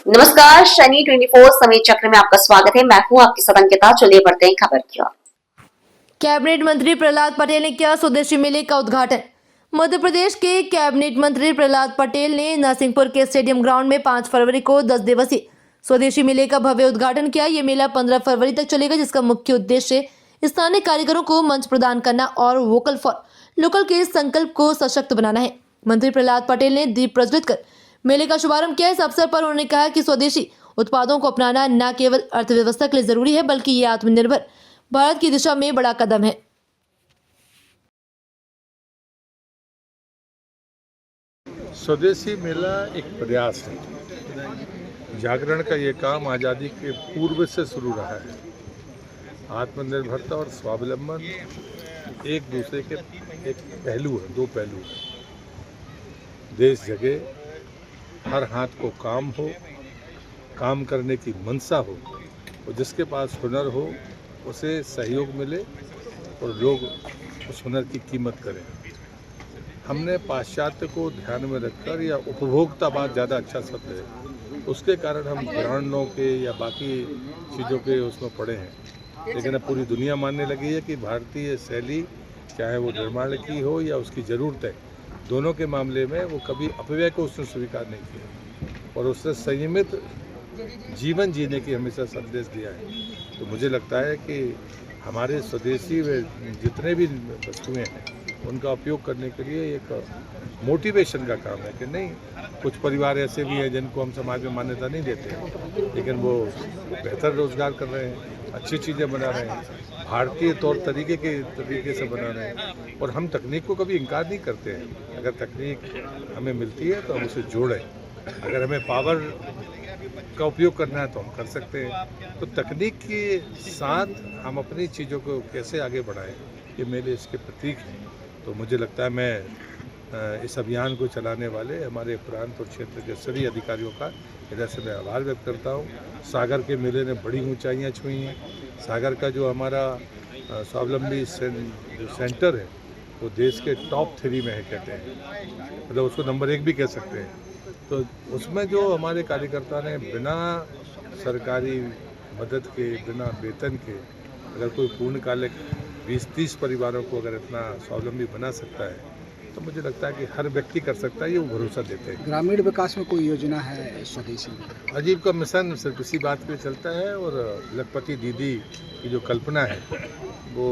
नमस्कार, शनि 24 समय चक्र में आपका स्वागत है। मैं हूं आपकी साथ अंकिता। चलिए बढ़ते हैं खबर की ओर। कैबिनेट मंत्री प्रहलाद पटेल ने किया स्वदेशी मेले का उद्घाटन। मध्य प्रदेश के कैबिनेट मंत्री प्रहलाद पटेल ने नरसिंहपुर के स्टेडियम ग्राउंड में 5 फरवरी को 10 दिवसीय स्वदेशी मेले का भव्य उद्घाटन किया। ये मेला 15 फरवरी तक चलेगा, जिसका मुख्य उद्देश्य स्थानीय कारीगरों को मंच प्रदान करना और वोकल फॉर लोकल के संकल्प को सशक्त बनाना है। मंत्री प्रहलाद पटेल ने दीप प्रज्वलित कर मेले का शुभारंभ किया। इस अवसर पर उन्होंने कहा कि स्वदेशी उत्पादों को अपनाना न केवल अर्थव्यवस्था के लिए जरूरी है, बल्कि ये आत्मनिर्भर भारत की दिशा में बड़ा कदम है। स्वदेशी मेला एक प्रयास है। जागरण का ये काम आज़ादी के पूर्व से शुरू रहा है। आत्मनिर्भरता और स्वावलंबन एक दूसरे के एक पहलू है, दो पहलू है। देश जगे, हर हाथ को काम हो, काम करने की मनसा हो, और जिसके पास हुनर हो उसे सहयोग मिले और लोग उस हुनर की कीमत करें। हमने पाश्चात्य को ध्यान में रखकर, या उपभोक्तावाद ज़्यादा अच्छा शब्द है, उसके कारण हम ब्रांडों के या बाकी चीज़ों के उसमें पड़े हैं। लेकिन अब पूरी दुनिया मानने लगी है कि भारतीय शैली, चाहे वो निर्माण की हो या उसकी ज़रूरत है, दोनों के मामले में वो कभी अपव्यय को उसने स्वीकार नहीं किया और उसने संयमित जीवन जीने की हमेशा संदेश दिया है। तो मुझे लगता है कि हमारे स्वदेशी जितने भी वस्तुएं हैं उनका उपयोग करने के लिए एक मोटिवेशन का काम है कि नहीं। कुछ परिवार ऐसे भी हैं जिनको हम समाज में मान्यता नहीं देते हैं, लेकिन वो बेहतर रोजगार कर रहे हैं, अच्छी चीज़ें बना रहे हैं, भारतीय तौर तरीके से बना रहे हैं। और हम तकनीक को कभी इनकार नहीं करते हैं। अगर तकनीक हमें मिलती है तो हम उसे जोड़ें। अगर हमें पावर का उपयोग करना है तो हम कर सकते हैं। तो तकनीक के साथ हम अपनी चीज़ों को कैसे आगे बढ़ाएं, ये मेरे इसके प्रतीक हैं। तो मुझे लगता है मैं इस अभियान को चलाने वाले हमारे प्रांत और क्षेत्र के सभी अधिकारियों का हृदय से मैं आभार व्यक्त करता हूँ। सागर के मेले ने बड़ी ऊंचाइयाँ छुई हैं। सागर का जो हमारा स्वावलंबी सेंटर है वो देश के टॉप 3 में है, कहते हैं, मतलब उसको नंबर 1 भी कह सकते हैं। तो उसमें जो हमारे कार्यकर्ता ने बिना सरकारी मदद के, बिना वेतन के, अगर कोई पूर्णकालिक 20-30 परिवारों को अगर इतना स्वावलंबी बना सकता है, तो मुझे लगता है कि हर व्यक्ति कर सकता है। ये वो भरोसा देते हैं। ग्रामीण विकास में कोई योजना है स्वदेशी में? अजीब का मिशन सिर्फ इसी बात पे चलता है, और लखपति दीदी की जो कल्पना है वो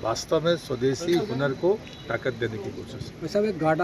वास्तव में स्वदेशी हुनर को ताकत देने की कोशिश है। वैसे एक गार्ड